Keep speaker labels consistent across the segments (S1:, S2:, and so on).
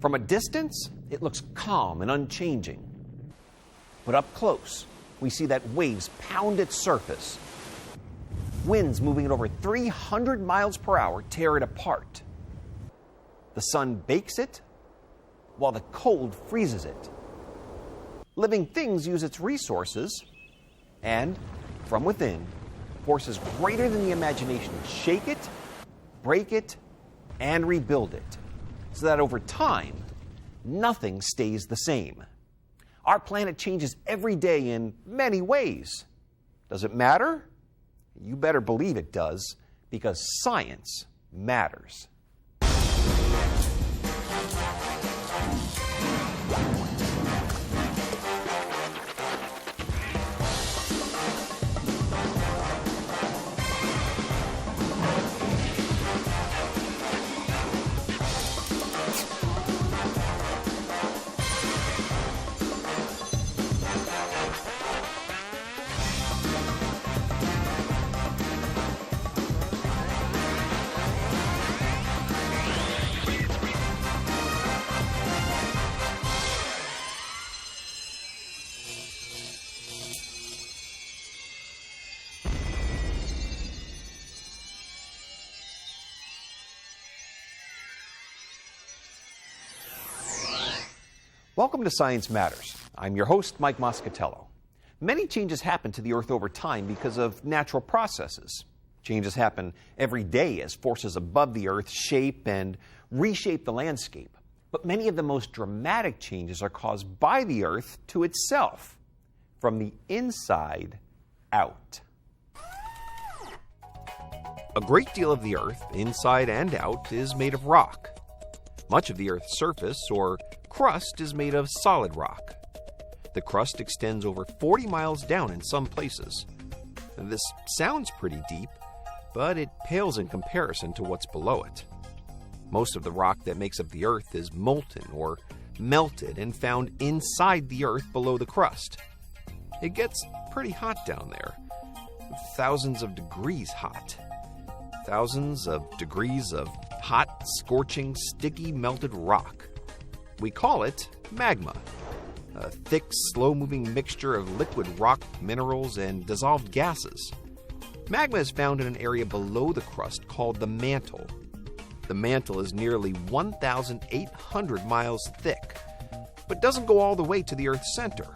S1: From a distance, it looks calm and unchanging. But up close, we see that waves pound its surface. Winds moving at over 300 miles per hour tear it apart. The sun bakes it, while the cold freezes it. Living things use its resources, and from within, forces greater than the imagination shake it, break it, and rebuild it, so that over time, nothing stays the same. Our planet changes every day in many ways. Does it matter? You better believe it does, because science matters. Welcome to Science Matters. I'm your host, Mike Moscatello. Many changes happen to the Earth over time because of natural processes. Changes happen every day as forces above the Earth shape and reshape the landscape. But many of the most dramatic changes are caused by the Earth to itself, from the inside out. A great deal of the Earth, inside and out, is made of rock. Much of the Earth's surface, or crust, is made of solid rock. The crust extends over 40 miles down in some places. This sounds pretty deep, but it pales in comparison to what's below it. Most of the rock that makes up the Earth is molten or melted and found inside the Earth below the crust. It gets pretty hot down there, thousands of degrees hot. Thousands of degrees of hot, scorching, sticky, melted rock. We call it magma, a thick, slow-moving mixture of liquid rock, minerals, and dissolved gases. Magma is found in an area below the crust called the mantle. The mantle is nearly 1,800 miles thick, but doesn't go all the way to the Earth's center.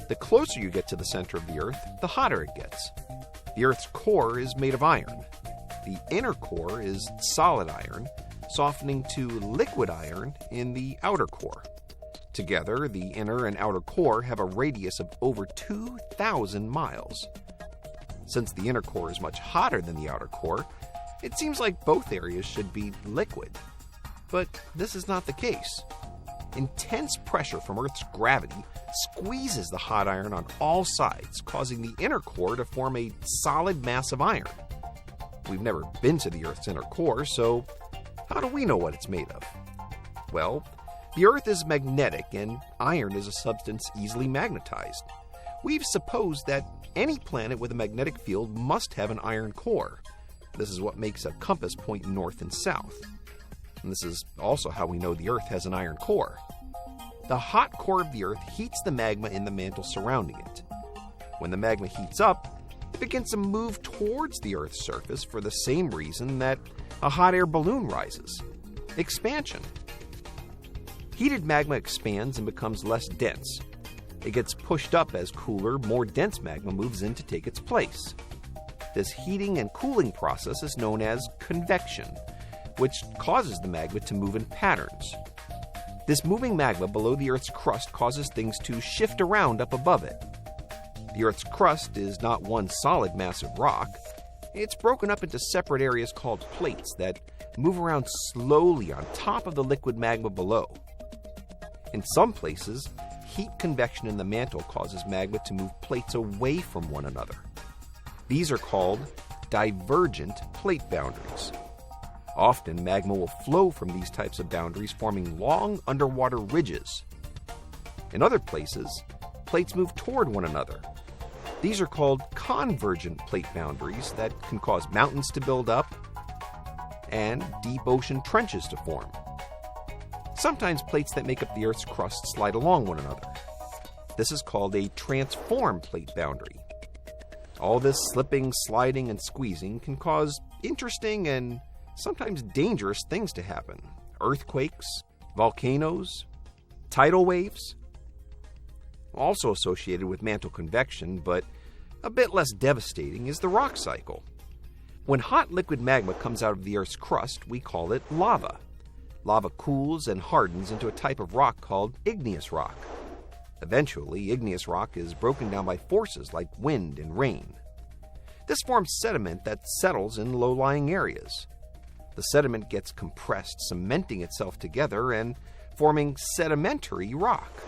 S1: The closer you get to the center of the Earth, the hotter it gets. The Earth's core is made of iron. The inner core is solid iron, softening to liquid iron in the outer core. Together, the inner and outer core have a radius of over 2,000 miles. Since the inner core is much hotter than the outer core, it seems like both areas should be liquid. But this is not the case. Intense pressure from Earth's gravity squeezes the hot iron on all sides, causing the inner core to form a solid mass of iron. We've never been to the Earth's inner core, so how do we know what it's made of? Well, the Earth is magnetic, and iron is a substance easily magnetized. We've supposed that any planet with a magnetic field must have an iron core. This is what makes a compass point north and south. And this is also how we know the Earth has an iron core. The hot core of the Earth heats the magma in the mantle surrounding it. When the magma heats up, it begins to move towards the Earth's surface for the same reason that a hot air balloon rises: expansion. Heated magma expands and becomes less dense. It gets pushed up as cooler, more dense magma moves in to take its place. This heating and cooling process is known as convection, which causes the magma to move in patterns. This moving magma below the Earth's crust causes things to shift around up above it. The Earth's crust is not one solid mass of rock. It's broken up into separate areas called plates that move around slowly on top of the liquid magma below. In some places, heat convection in the mantle causes magma to move plates away from one another. These are called divergent plate boundaries. Often, magma will flow from these types of boundaries, forming long underwater ridges. In other places, plates move toward one another. These are called convergent plate boundaries that can cause mountains to build up and deep ocean trenches to form. Sometimes plates that make up the Earth's crust slide along one another. This is called a transform plate boundary. All this slipping, sliding, and squeezing can cause interesting and sometimes dangerous things to happen. Earthquakes, volcanoes, tidal waves. Also associated with mantle convection, but a bit less devastating, is the rock cycle. When hot liquid magma comes out of the Earth's crust, we call it lava. Lava cools and hardens into a type of rock called igneous rock. Eventually, igneous rock is broken down by forces like wind and rain. This forms sediment that settles in low-lying areas. The sediment gets compressed, cementing itself together and forming sedimentary rock.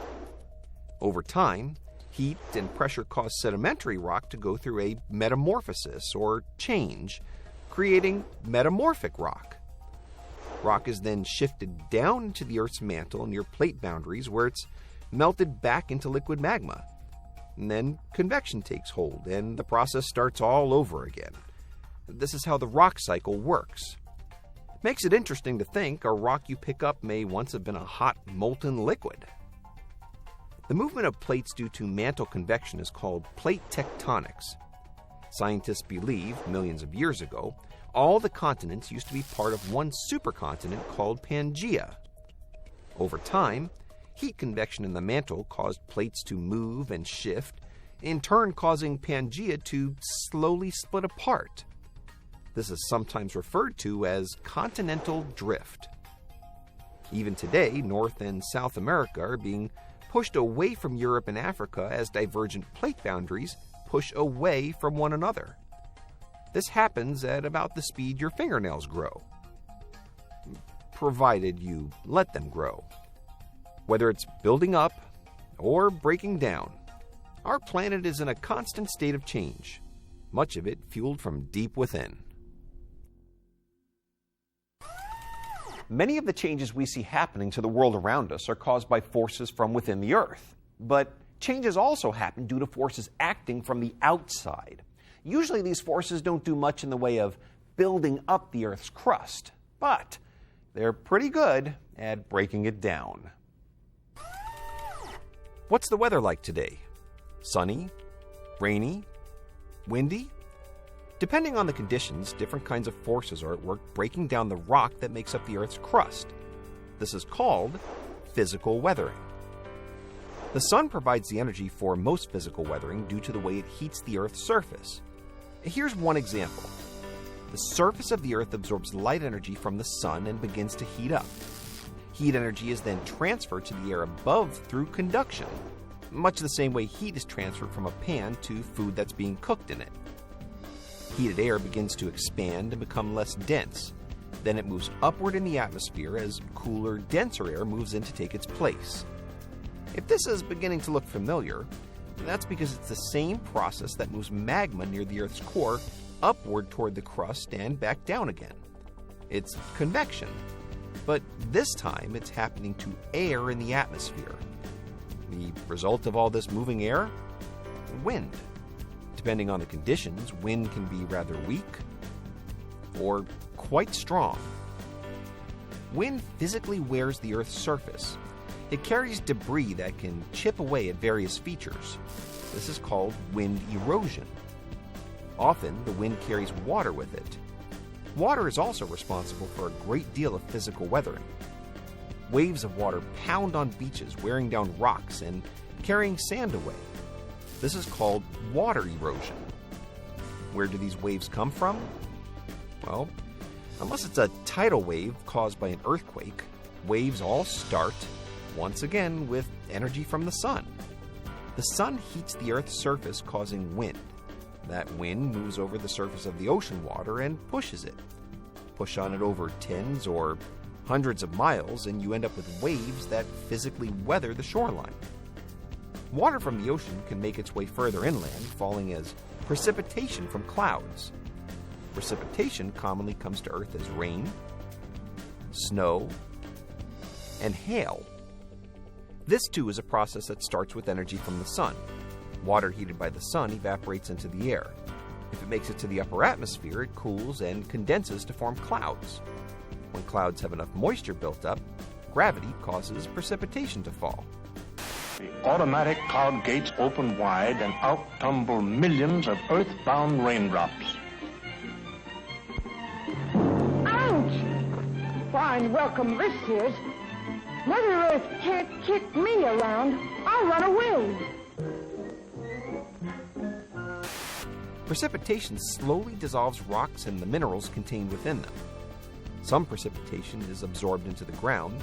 S1: Over time, heat and pressure cause sedimentary rock to go through a metamorphosis or change, creating metamorphic rock. Rock is then shifted down into the Earth's mantle near plate boundaries where it's melted back into liquid magma. And then convection takes hold and the process starts all over again. This is how the rock cycle works. Makes it interesting to think a rock you pick up may once have been a hot, molten liquid. The movement of plates due to mantle convection is called plate tectonics. Scientists believe, millions of years ago, all the continents used to be part of one supercontinent called Pangaea. Over time, heat convection in the mantle caused plates to move and shift, in turn causing Pangaea to slowly split apart. This is sometimes referred to as continental drift. Even today, North and South America are being pushed away from Europe and Africa as divergent plate boundaries push away from one another. This happens at about the speed your fingernails grow, provided you let them grow. Whether it's building up or breaking down, our planet is in a constant state of change, much of it fueled from deep within. Many of the changes we see happening to the world around us are caused by forces from within the Earth. But changes also happen due to forces acting from the outside. Usually these forces don't do much in the way of building up the Earth's crust, but they're pretty good at breaking it down. What's the weather like today? Sunny? Rainy? Windy? Depending on the conditions, different kinds of forces are at work breaking down the rock that makes up the Earth's crust. This is called physical weathering. The sun provides the energy for most physical weathering due to the way it heats the Earth's surface. Here's one example. The surface of the Earth absorbs light energy from the sun and begins to heat up. Heat energy is then transferred to the air above through conduction, much the same way heat is transferred from a pan to food that's being cooked in it. Heated air begins to expand and become less dense. Then it moves upward in the atmosphere as cooler, denser air moves in to take its place. If this is beginning to look familiar, that's because it's the same process that moves magma near the Earth's core upward toward the crust and back down again. It's convection, but this time it's happening to air in the atmosphere. The result of all this moving air? Wind. Depending on the conditions, wind can be rather weak or quite strong. Wind physically wears the Earth's surface. It carries debris that can chip away at various features. This is called wind erosion. Often, the wind carries water with it. Water is also responsible for a great deal of physical weathering. Waves of water pound on beaches, wearing down rocks and carrying sand away. This is called water erosion. Where do these waves come from? Well, unless it's a tidal wave caused by an earthquake, waves all start, once again, with energy from the sun. The sun heats the Earth's surface, causing wind. That wind moves over the surface of the ocean water and pushes it. Push on it over tens or hundreds of miles, and you end up with waves that physically weather the shoreline. Water from the ocean can make its way further inland, falling as precipitation from clouds. Precipitation commonly comes to Earth as rain, snow, and hail. This too is a process that starts with energy from the sun. Water heated by the sun evaporates into the air. If it makes it to the upper atmosphere, it cools and condenses to form clouds. When clouds have enough moisture built up, Gravity causes precipitation to fall.
S2: The automatic cloud gates open wide and out tumble millions of earthbound raindrops.
S3: Ouch! Fine welcome this is. Mother Earth can't kick me around. I'll run away.
S1: Precipitation slowly dissolves rocks and the minerals contained within them. Some precipitation is absorbed into the ground.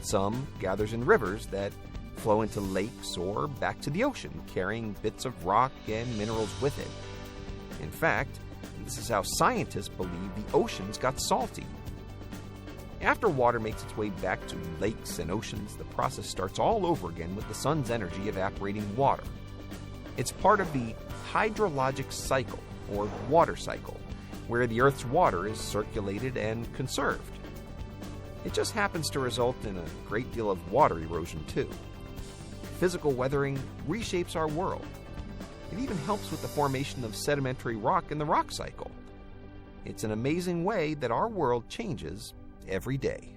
S1: Some gathers in rivers that flow into lakes or back to the ocean, carrying bits of rock and minerals with it. In fact, this is how scientists believe the oceans got salty. After water makes its way back to lakes and oceans, the process starts all over again with the sun's energy evaporating water. It's part of the hydrologic cycle, or water cycle, where the Earth's water is circulated and conserved. It just happens to result in a great deal of water erosion too. Physical weathering reshapes our world. It even helps with the formation of sedimentary rock in the rock cycle. It's an amazing way that our world changes every day.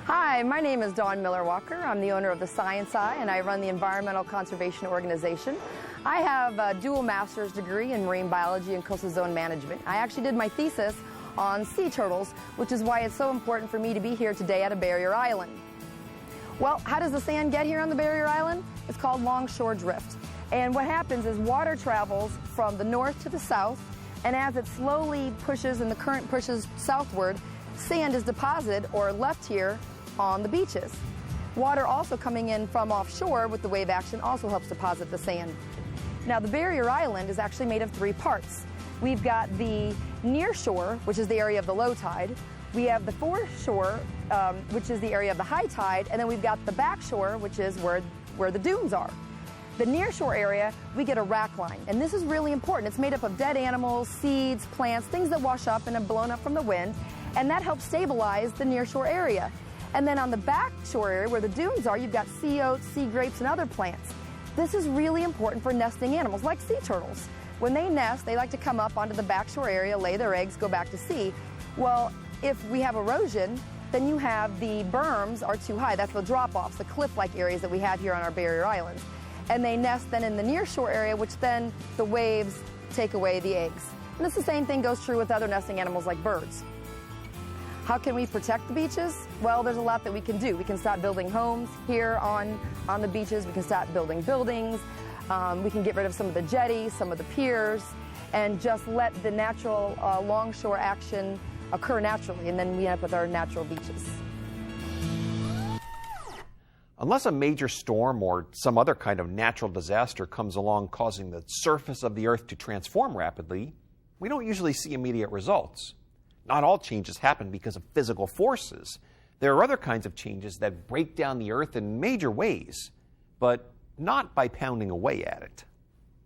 S4: Hi, my name is Dawn Miller-Walker. I'm the owner of the Science Eye, and I run the Environmental Conservation Organization. I have a dual master's degree in marine biology and coastal zone management. I actually did my thesis on sea turtles, which is why it's so important for me to be here today at a barrier island. Well, how does the sand get here on the barrier island? It's called longshore drift. And what happens is water travels from the north to the south, and as it slowly pushes and the current pushes southward, sand is deposited or left here on the beaches. Water also coming in from offshore with the wave action also helps deposit the sand. Now, the barrier island is actually made of three parts. We've got the near shore, which is the area of the low tide. We have the foreshore, which is the area of the high tide, and then we've got the back shore, which is where the dunes are. The near shore area, we get a rack line, and this is really important. It's made up of dead animals, seeds, plants, things that wash up and have blown up from the wind, and that helps stabilize the near shore area. And then on the back shore area, where the dunes are, you've got sea oats, sea grapes, and other plants. This is really important for nesting animals, like sea turtles. When they nest, they like to come up onto the back shore area, lay their eggs, go back to sea. Well, if we have erosion, then you have the berms are too high. That's the drop-offs, the cliff-like areas that we have here on our barrier islands. And they nest then in the near shore area, which then the waves take away the eggs. And it's the same thing goes true with other nesting animals like birds. How can we protect the beaches? Well, there's a lot that we can do. We can start building homes here on the beaches. We can start building buildings. We can get rid of some of the jetties, some of the piers, and just let the natural longshore action occur naturally, and then we end up with our natural beaches.
S1: Unless a major storm or some other kind of natural disaster comes along causing the surface of the Earth to transform rapidly, we don't usually see immediate results. Not all changes happen because of physical forces. There are other kinds of changes that break down the Earth in major ways, but not by pounding away at it.